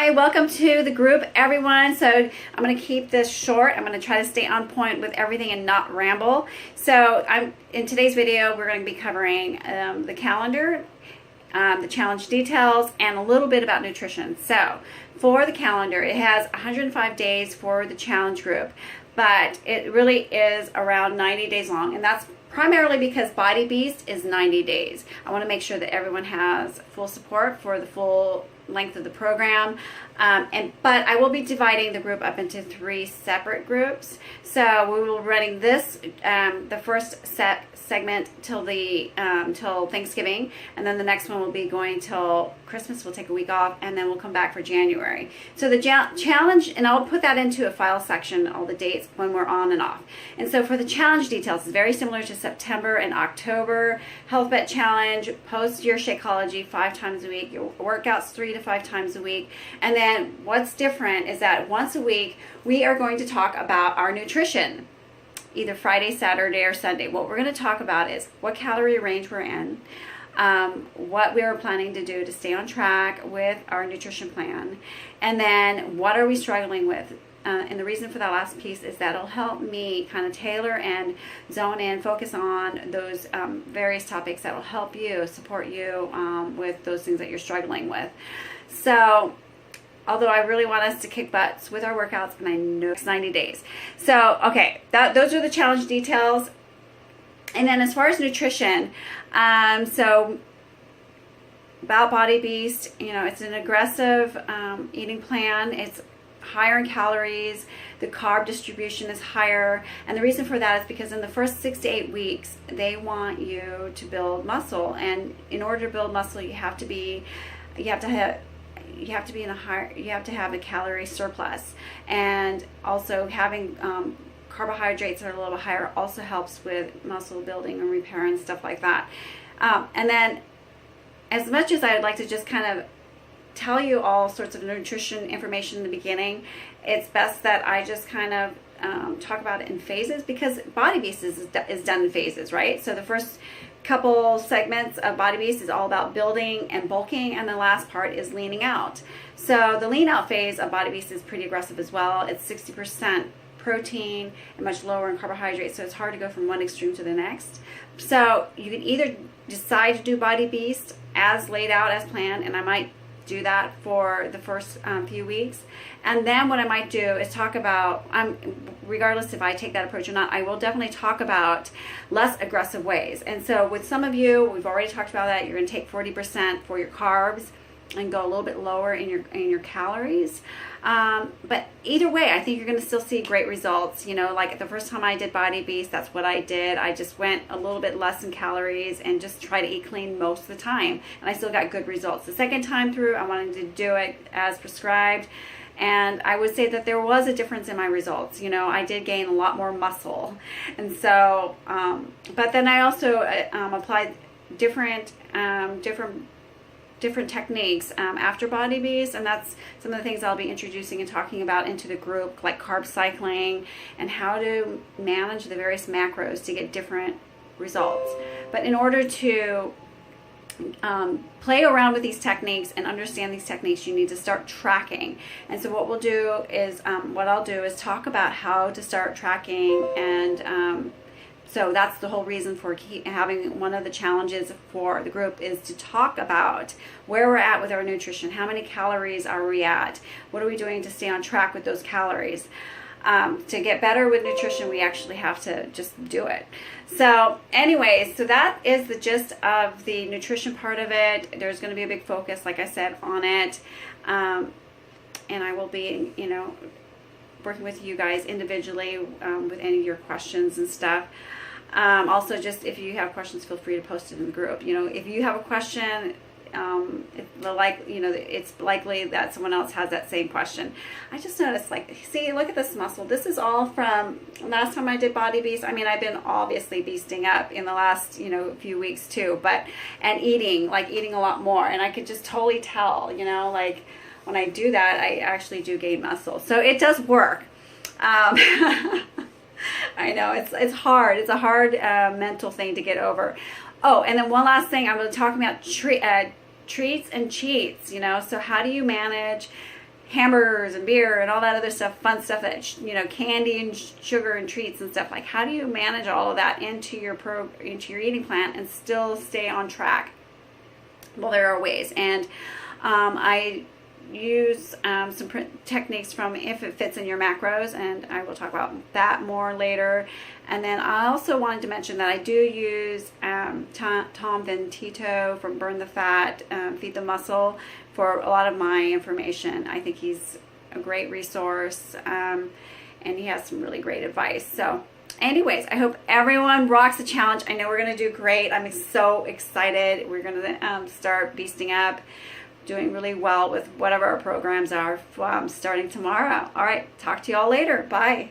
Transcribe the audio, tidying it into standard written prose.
Hi, welcome to the group, everyone. So I'm going to keep this short. I'm going to try to stay on point with everything and not ramble. So in today's video, we're going to be covering the calendar, the challenge details, and a little bit about nutrition. So for the calendar, it has 105 days for the challenge group, but it really is around 90 days long, and that's primarily because Body Beast is 90 days. I want to make sure that everyone has full support for the full length of the program, but I will be dividing the group up into 3 separate groups. So we will be running this the first segment till Thanksgiving, and then the next one will be going till Christmas. We'll take a week off, and then we'll come back for January. So the challenge, and I'll put that into a file section, all the dates when we're on and off. And so for the challenge details, it's very similar to September and October. Health Bet Challenge, post your Shakeology 5 times a week, your workouts 3 to 5 times a week. And then what's different is that once a week we are going to talk about our nutrition, either Friday, Saturday, or Sunday. What we're going to talk about is what calorie range we're in, what we are planning to do to stay on track with our nutrition plan, and then what are we struggling with. And the reason for that last piece is that it'll help me kind of tailor and zone in, focus on those various topics that will help you, support you with those things that you're struggling with. So, although I really want us to kick butts with our workouts, and I know it's 90 days. So, okay, those are the challenge details. And then as far as nutrition, so about Body Beast, it's an aggressive eating plan. It's higher in calories, the carb distribution is higher, and the reason for that is because in the first 6 to 8 weeks they want you to build muscle, and in order to build muscle you have to have a calorie surplus, and also having carbohydrates that are a little higher also helps with muscle building and repair and stuff like that. And then as much as I would like to just kind of tell you all sorts of nutrition information in the beginning, it's best that I just kind of talk about it in phases, because Body Beast is done in phases, right? So the first couple segments of Body Beast is all about building and bulking, and the last part is leaning out. So the lean out phase of Body Beast is pretty aggressive as well. It's 60% protein and much lower in carbohydrates, so it's hard to go from one extreme to the next. So you can either decide to do Body Beast as laid out, as planned, and I might do that for the first few weeks, and then what I might do is talk about, regardless if I take that approach or not, I will definitely talk about less aggressive ways. And so with some of you, we've already talked about that, you're going to take 40% for your carbs and go a little bit lower in your calories, but either way I think you're going to still see great results. Like the first time I did Body Beast, that's what I did. I just went a little bit less in calories and just try to eat clean most of the time, and I still got good results. The second time through I wanted to do it as prescribed, and I would say that there was a difference in my results. I did gain a lot more muscle, and so but then I also applied different techniques after Body Beast, and that's some of the things I'll be introducing and talking about into the group, like carb cycling and how to manage the various macros to get different results. But in order to play around with these techniques and understand these techniques, you need to start tracking. And so what I'll do is talk about how to start tracking, and so that's the whole reason for having one of the challenges for the group, is to talk about where we're at with our nutrition. How many calories are we at? What are we doing to stay on track with those calories? To get better with nutrition, we actually have to just do it. So anyways, so that is the gist of the nutrition part of it. There's going to be a big focus, like I said, on it. And I will be, working with you guys individually with any of your questions and stuff. Also, just if you have questions, feel free to post it in the group. If you have a question, it's likely that someone else has that same question. I just noticed, see, look at this muscle. This is all from last time I did Body Beast. I mean, I've been obviously beasting up in the last, few weeks too, and eating a lot more, and I could just totally tell, when I do that, I actually do gain muscle. So it does work. I know it's hard. It's a hard mental thing to get over. Oh, and then one last thing, I'm going to talk about treats and cheats. So how do you manage hamburgers and beer and all that other stuff, fun stuff that, you know, candy and sugar and treats and stuff. Like, how do you manage all of that into your eating plan and still stay on track? Well, there are ways, and I use some techniques from If It Fits in Your Macros, and I will talk about that more later. And then I also wanted to mention that I do use Tom Ventito from Burn the Fat, Feed the Muscle for a lot of my information. I think he's a great resource, and he has some really great advice. So anyways, I hope everyone rocks the challenge. I know we're going to do great. I'm so excited. We're going to start beasting up, doing really well with whatever our programs are starting tomorrow. All right, talk to you all later. Bye.